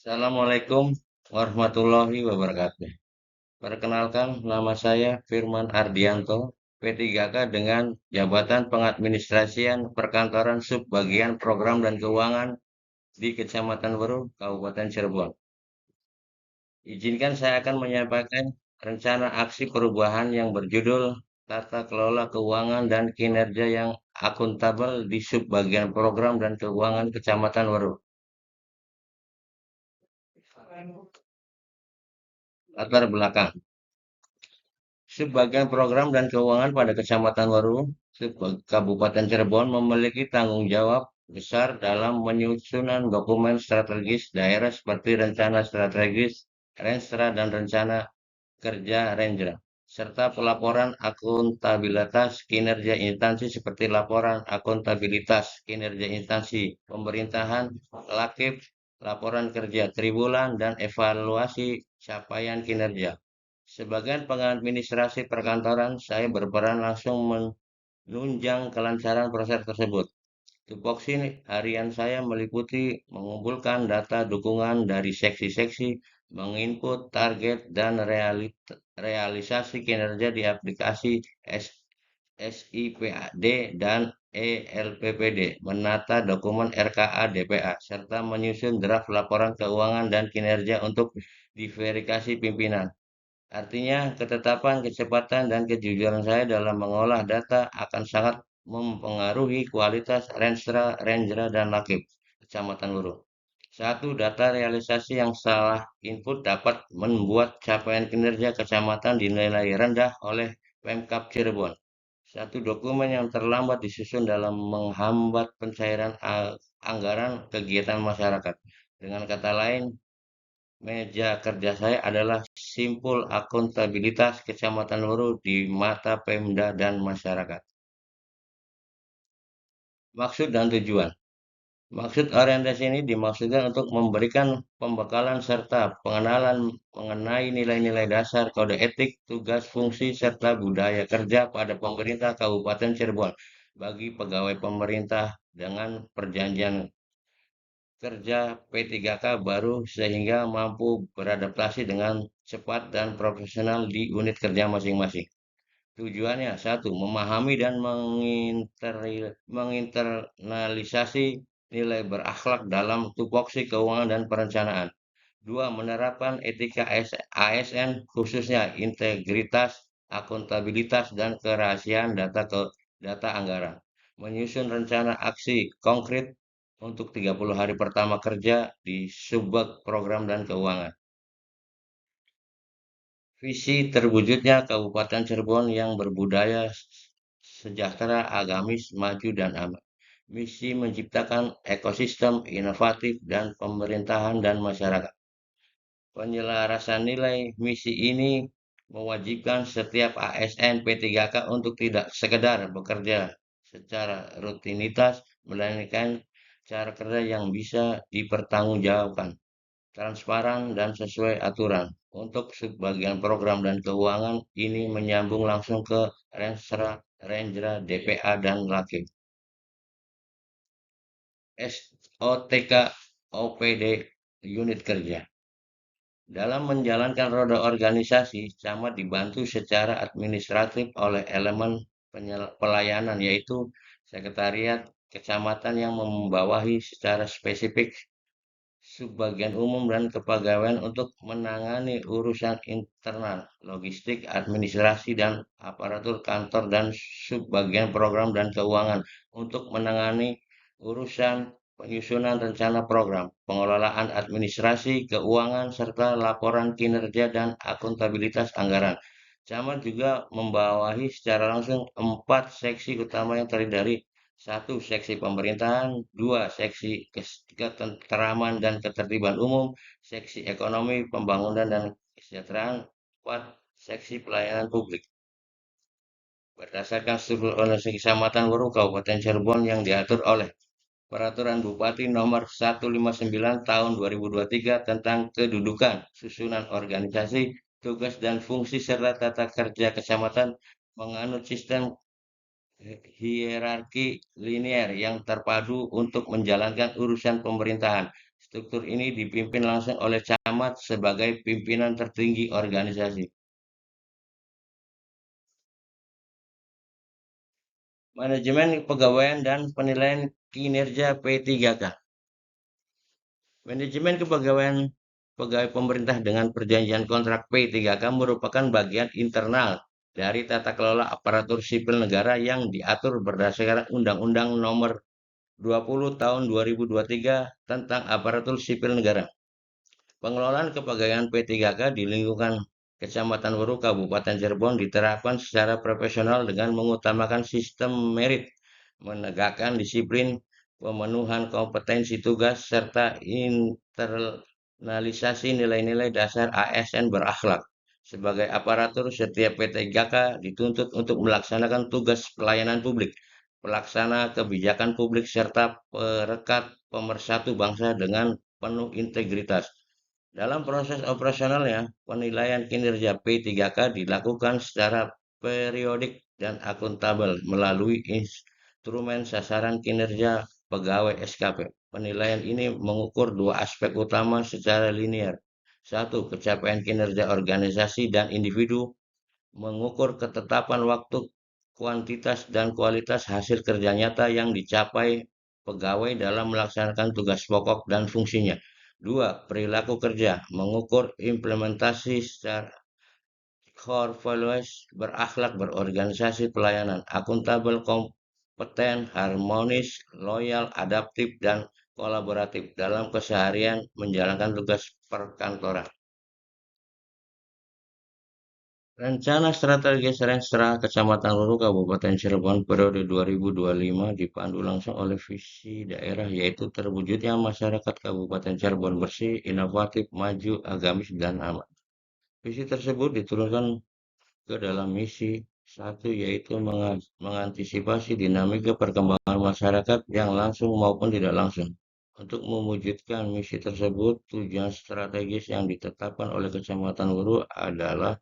Assalamualaikum warahmatullahi wabarakatuh. Perkenalkan, nama saya Firman Ardianto, P3K dengan jabatan pengadministrasian perkantoran subbagian program dan keuangan di Kecamatan Weru, Kabupaten Cirebon. Izinkan saya akan menyampaikan rencana aksi perubahan yang berjudul Tata Kelola Keuangan dan Kinerja yang Akuntabel di Subbagian Program dan Keuangan Kecamatan Weru. Latar belakang. Sebagian program dan keuangan pada Kecamatan Waru, Kabupaten Cirebon memiliki tanggung jawab besar dalam menyusunan dokumen strategis daerah seperti rencana strategis, Renstra, dan rencana kerja Renjra, serta pelaporan akuntabilitas kinerja instansi seperti laporan akuntabilitas kinerja instansi pemerintahan, LAKIP, laporan kerja tribulan, dan evaluasi capaian kinerja. Sebagai pengadministrasi perkantoran, saya berperan langsung menunjang kelancaran proses tersebut. Tupoksi harian saya meliputi mengumpulkan data dukungan dari seksi-seksi, menginput target dan realisasi kinerja di aplikasi SIPAD dan ELPPD, menata dokumen RKA DPA, serta menyusun draft laporan keuangan dan kinerja untuk diverifikasi pimpinan. Artinya, ketetapan, kecepatan, dan kejujuran saya dalam mengolah data akan sangat mempengaruhi kualitas Renstra, Renjra, dan Lakip Kecamatan Wuru. Satu, data realisasi yang salah input dapat membuat capaian kinerja kecamatan dinilai rendah oleh Pemkab Cirebon. Satu, dokumen yang terlambat disusun dalam menghambat pencairan anggaran kegiatan masyarakat. Dengan kata lain, meja kerja saya adalah simpul akuntabilitas Kecamatan Weru di mata Pemda dan masyarakat. Maksud dan tujuan. Maksud orientasi ini dimaksudkan untuk memberikan pembekalan serta pengenalan mengenai nilai-nilai dasar kode etik, tugas, fungsi, serta budaya kerja pada pemerintah Kabupaten Cirebon bagi pegawai pemerintah dengan perjanjian kerja P3K baru sehingga mampu beradaptasi dengan cepat dan profesional di unit kerja masing-masing. Tujuannya satu, memahami dan menginternalisasi nilai berakhlak dalam tupoksi keuangan dan perencanaan. Dua, menerapkan etika ASN khususnya integritas, akuntabilitas, dan kerahasiaan data anggaran. Menyusun rencana aksi konkret untuk 30 hari pertama kerja di subbag program dan keuangan. Visi terwujudnya Kabupaten Cirebon yang berbudaya sejahtera, agamis, maju, dan aman. Misi menciptakan ekosistem inovatif dan pemerintahan dan masyarakat. Penyelarasan nilai misi ini mewajibkan setiap ASN P3K untuk tidak sekedar bekerja secara rutinitas, melainkan cara kerja yang bisa dipertanggungjawabkan, transparan, dan sesuai aturan. Untuk sebagian program dan keuangan ini menyambung langsung ke Renstra, Renjra, DPA, dan Lakim. SOTK OPD unit kerja. Dalam menjalankan roda organisasi, camat dibantu secara administratif oleh elemen pelayanan yaitu sekretariat kecamatan yang membawahi secara spesifik subbagian umum dan kepegawaian untuk menangani urusan internal, logistik, administrasi, dan aparatur kantor dan subbagian program dan keuangan untuk menangani urusan penyusunan rencana program, pengelolaan administrasi, keuangan, serta laporan kinerja dan akuntabilitas anggaran. Camat juga membawahi secara langsung 4 seksi utama yang terdiri dari satu, seksi pemerintahan, dua, seksi ketenteraman dan ketertiban umum, seksi ekonomi, pembangunan dan kesejahteraan, empat, seksi pelayanan publik. Berdasarkan struktur organisasi Kecamatan Weru, Kabupaten Cirebon yang diatur oleh Peraturan Bupati Nomor 159 Tahun 2023 tentang kedudukan, susunan organisasi, tugas dan fungsi serta tata kerja kecamatan menganut sistem hierarki linier yang terpadu untuk menjalankan urusan pemerintahan. Struktur ini dipimpin langsung oleh camat sebagai pimpinan tertinggi organisasi. Manajemen Kepegawaian dan Penilaian Kinerja P3K. Manajemen Kepegawaian Pegawai Pemerintah dengan Perjanjian Kontrak P3K merupakan bagian internal dari tata kelola aparatur sipil negara yang diatur berdasarkan Undang-Undang Nomor 20 Tahun 2023 tentang Aparatur Sipil Negara. Pengelolaan kepegawaian P3K di lingkungan Kecamatan Weru, Kabupaten Cirebon diterapkan secara profesional dengan mengutamakan sistem merit, menegakkan disiplin, pemenuhan kompetensi tugas, serta internalisasi nilai-nilai dasar ASN berakhlak. Sebagai aparatur, setiap P3K dituntut untuk melaksanakan tugas pelayanan publik, pelaksana kebijakan publik, serta perekat pemersatu bangsa dengan penuh integritas. Dalam proses operasionalnya, penilaian kinerja P3K dilakukan secara periodik dan akuntabel melalui instrumen sasaran kinerja pegawai SKP. Penilaian ini mengukur dua aspek utama secara linear. Satu, pencapaian kinerja organisasi dan individu, mengukur ketetapan waktu, kuantitas, dan kualitas hasil kerja nyata yang dicapai pegawai dalam melaksanakan tugas pokok dan fungsinya. Dua, perilaku kerja, mengukur implementasi secara core values, berakhlak, berorganisasi, pelayanan, akuntabel, kompeten, harmonis, loyal, adaptif, dan kolaboratif dalam keseharian menjalankan tugas perkantoran. Rencana Strategis Renstra Kecamatan Luru Kabupaten Cirebon periode 2025 dipandu langsung oleh visi daerah, yaitu terwujudnya masyarakat Kabupaten Cirebon bersih, inovatif, maju, agamis, dan aman. Visi tersebut diturunkan ke dalam misi satu, yaitu mengantisipasi dinamika perkembangan masyarakat yang langsung maupun tidak langsung. Untuk mewujudkan misi tersebut, tujuan strategis yang ditetapkan oleh Kecamatan Luru adalah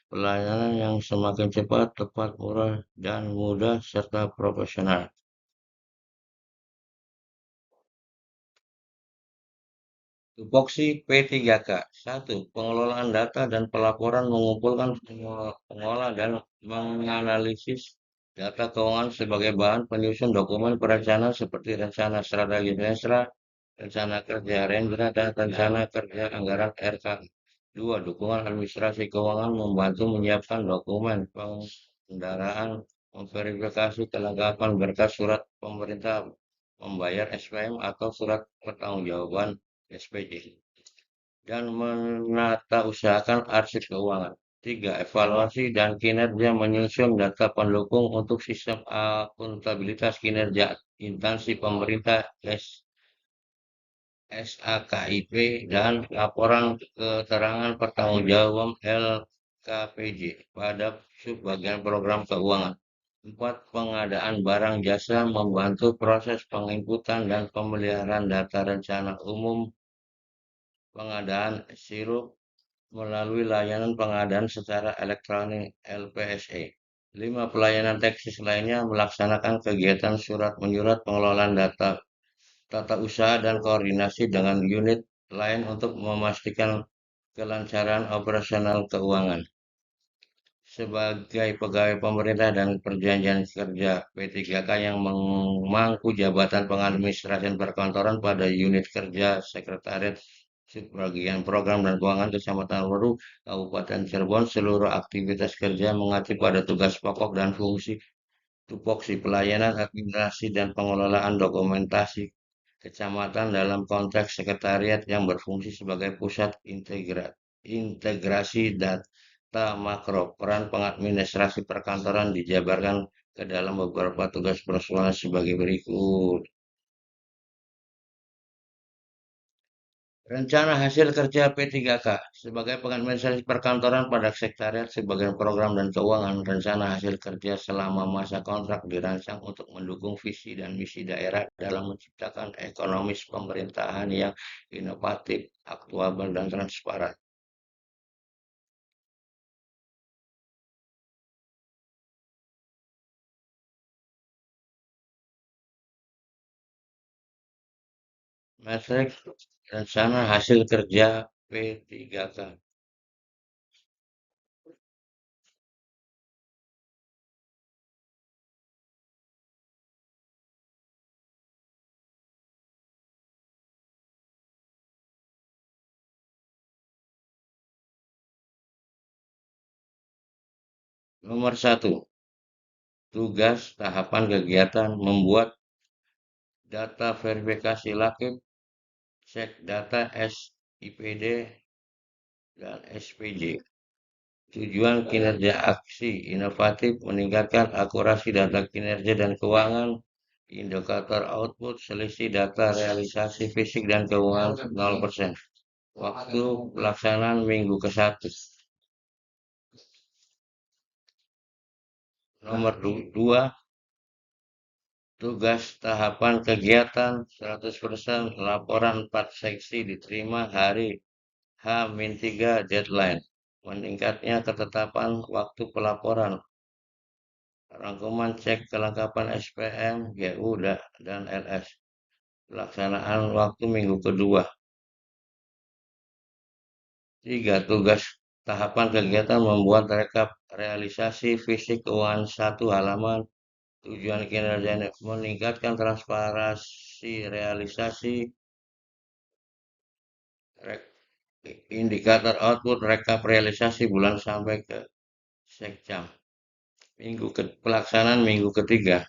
pelayanan yang semakin cepat, tepat, murah, dan mudah, serta profesional. Tupoksi P3K. 1. Pengelolaan data dan pelaporan, mengumpulkan, mengolah, dan menganalisis data keuangan sebagai bahan penyusun dokumen perencanaan seperti rencana strategi Renstra, rencana kerja Rendra, dan rencana kerja anggaran RK. 2. Dukungan administrasi keuangan, membantu menyiapkan dokumen pengendaraan, memverifikasi kelengkapan berkas surat pemerintah, membayar SPM atau surat pertanggungjawaban SPJ, dan menata usahakan arsip keuangan. 3. Evaluasi dan kinerja, menyusun data pendukung untuk sistem akuntabilitas kinerja instansi pemerintah SAKIP dan laporan keterangan pertanggungjawaban LKPJ pada subbagian program keuangan. 4. Pengadaan barang jasa, membantu proses penginputan dan pemeliharaan data rencana umum, pengadaan sirup melalui layanan pengadaan secara elektronik LPSE. 5. Pelayanan teknis lainnya, melaksanakan kegiatan surat menyurat, pengelolaan data, tata usaha, dan koordinasi dengan unit lain untuk memastikan kelancaran operasional keuangan. Sebagai pegawai pemerintah dan perjanjian kerja P3K yang memangku jabatan pengadministrasian perkantoran pada unit kerja sekretariat subbagian program dan keuangan Kecamatan Weru, Kabupaten Cirebon, seluruh aktivitas kerja mengacu pada tugas pokok dan fungsi tupoksi pelayanan administrasi dan pengelolaan dokumentasi kecamatan dalam konteks sekretariat yang berfungsi sebagai pusat integrasi data makro. Peran pengadministrasi perkantoran dijabarkan ke dalam beberapa tugas personal sebagai berikut. Rencana hasil kerja P3K sebagai pengadministrasi perkantoran pada sekretariat sebagai program dan keuangan. Rencana hasil kerja selama masa kontrak dirancang untuk mendukung visi dan misi daerah dalam menciptakan ekonomi pemerintahan yang inovatif, aktuabel, dan transparan. Matriks rencana hasil kerja P3K. Nomor satu, tugas tahapan kegiatan membuat data verifikasi lakib, cek data SIPD dan SPJ. Tujuan kinerja aksi inovatif meningkatkan akurasi data kinerja dan keuangan, indikator output, selisih data realisasi fisik dan keuangan 0%. Waktu pelaksanaan minggu ke-1. Nomor 2, tugas tahapan kegiatan 100% laporan 4 seksi diterima hari H-3 deadline. Meningkatnya ketetapan waktu pelaporan. Rangkuman cek kelengkapan SPM, GU, dan LS. Pelaksanaan waktu minggu kedua. 3. Tugas tahapan kegiatan membuat rekap realisasi fisik keuangan 1 halaman. Tujuan kinerja meningkatkan transparansi realisasi indikator output rekap realisasi bulan sampai ke sekjam. Pelaksanaan minggu ketiga.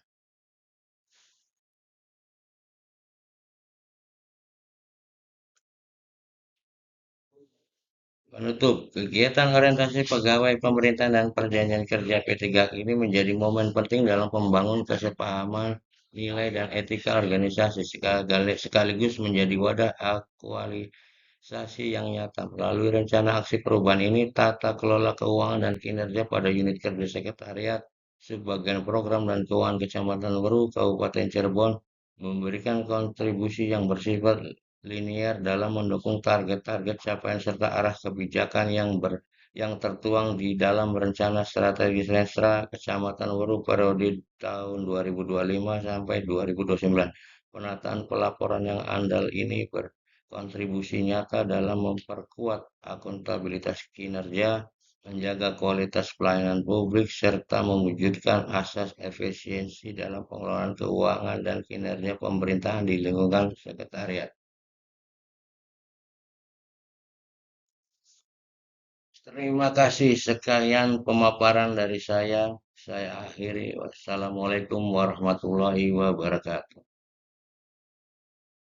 Penutup, kegiatan orientasi pegawai pemerintah dan perjanjian kerja P3 ini menjadi momen penting dalam membangun kesepahaman nilai dan etika organisasi sekaligus menjadi wadah aktualisasi yang nyata. Melalui rencana aksi perubahan ini, tata kelola keuangan dan kinerja pada unit kerja sekretariat, sebagian program dan keuangan Kecamatan Weru, Kabupaten Cirebon, memberikan kontribusi yang bersifat linier dalam mendukung target-target capaian serta arah kebijakan yang tertuang di dalam rencana strategis Renstra Kecamatan Weru periode tahun 2025 sampai 2029. Penataan pelaporan yang andal ini berkontribusi nyata dalam memperkuat akuntabilitas kinerja, menjaga kualitas pelayanan publik, serta mewujudkan asas efisiensi dalam pengelolaan keuangan dan kinerja pemerintahan di lingkungan sekretariat. Terima kasih sekalian pemaparan dari saya. Saya akhiri. Wassalamualaikum warahmatullahi wabarakatuh.